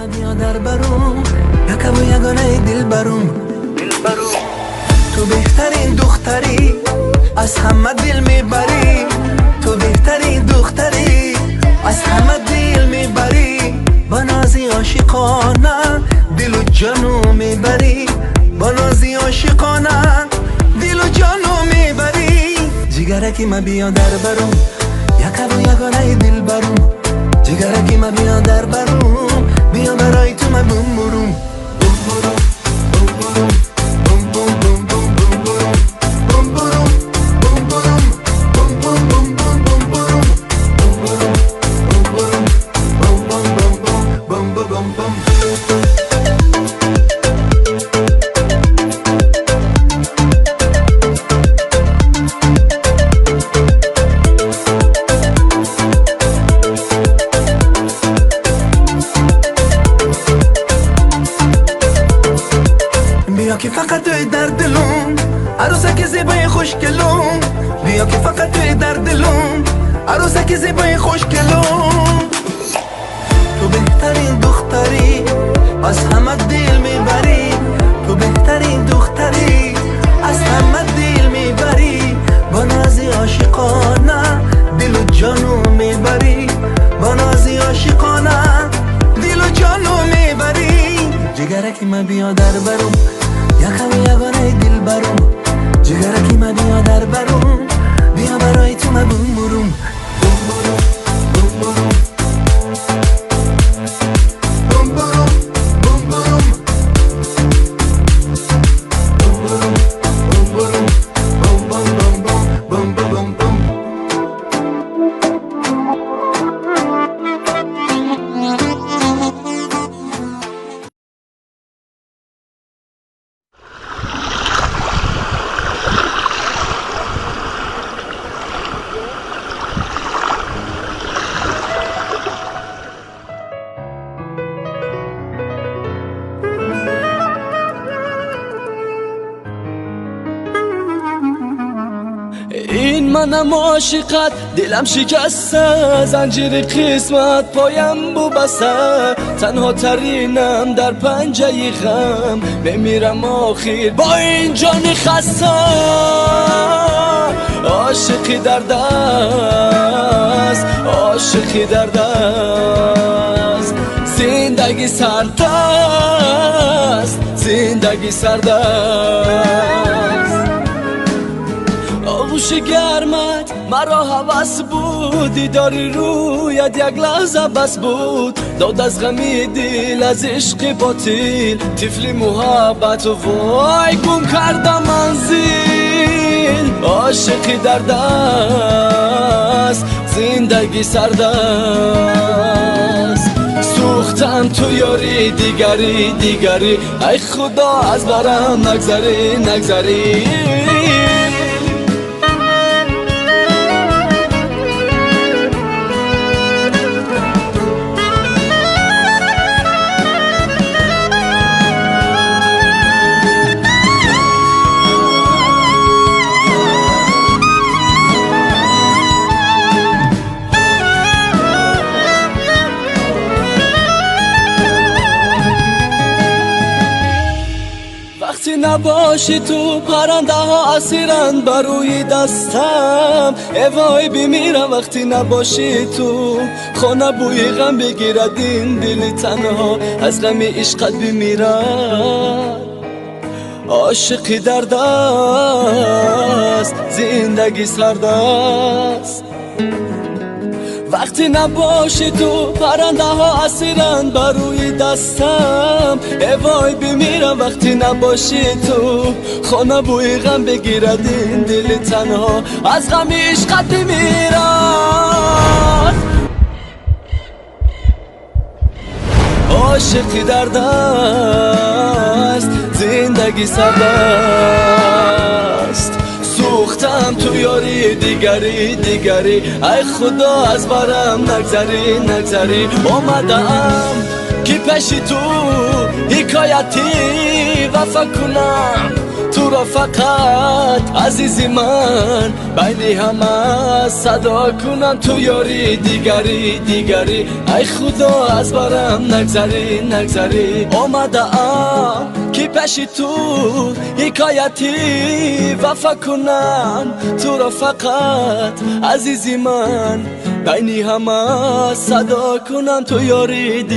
بیا در برم یکم و یگانه دل برم تو بهترین دختری از همه دل میبری تو بهترین دختری از همه دل میبری با نازی عاشقانه دل و جانو میبری با نازی عاشقانه دل و جانو میبری جگرکی ما بیا در برم یکم و یگانه دل برم جگرکی ما بیا در برم بیا برای تو ما بوم برم بیا که فقط توی در دلم عروسک زیبای خوشگلم بیا که فقط توی در دلم عروسک زیبای خوشگلم تو بهترین دختری از همه دل میبری تو بهترین دختری از همه دل میبری با نازی عاشقانه دل و جانو میبری با نازی عاشقانه دل و جانو میبری جگرکی ما بیا در برم یکم یگانه دل برم جگرکی ما بیا در برم بیا برای تو ما بوم برم این منم عاشقت دلم شکسته زنجیر قسمت پایم بو بسته تنها ترینم در پنجه غم بمیرم آخر با این جان خسته عاشقی در دست عاشقی در دست زندگی سرد است زندگی سرد است آغوش گرمت مرا هوس بود دیداری رویت یک لحظه بس بود داد از غمی دل از عشق باطل طفلی محبت و وای گم کردم منزل عاشقی در دست زندگی سرد است سوختم تو یاری دیگری دیگری ای خدا از برم نگذری نگذری وقتی نباشی تو پرنده ها اسیرند بر روی دستم وای بمیرم وقتی نباشی تو خانه بوی غم بگیرد این دل تنها از غم عشقت بمیرد عاشقی در دست زندگی سرد است وقتی نباشی تو پرنده ها اسیرند بر روی دستم وای بمیرم وقتی نباشی تو خانه بوی غم بگیرد این دل تنها از غم عشقت بمیرد عاشقی در دست زندگی سرد است سوختم تو یاری دیگری دیگری ای خدا از برم نگذری نگذری آمدم که پیش تو حکایتی وفا کنم تو را فقط عزیزی من بین همه صدا کنم تو یاری دیگری دیگری ای خدا از برم نگذری نگذری آمده ام کی پیش تو حکایتی وفا کنم تو را فقط عزیزی من بین همه صدا کنم تو یاری دیگری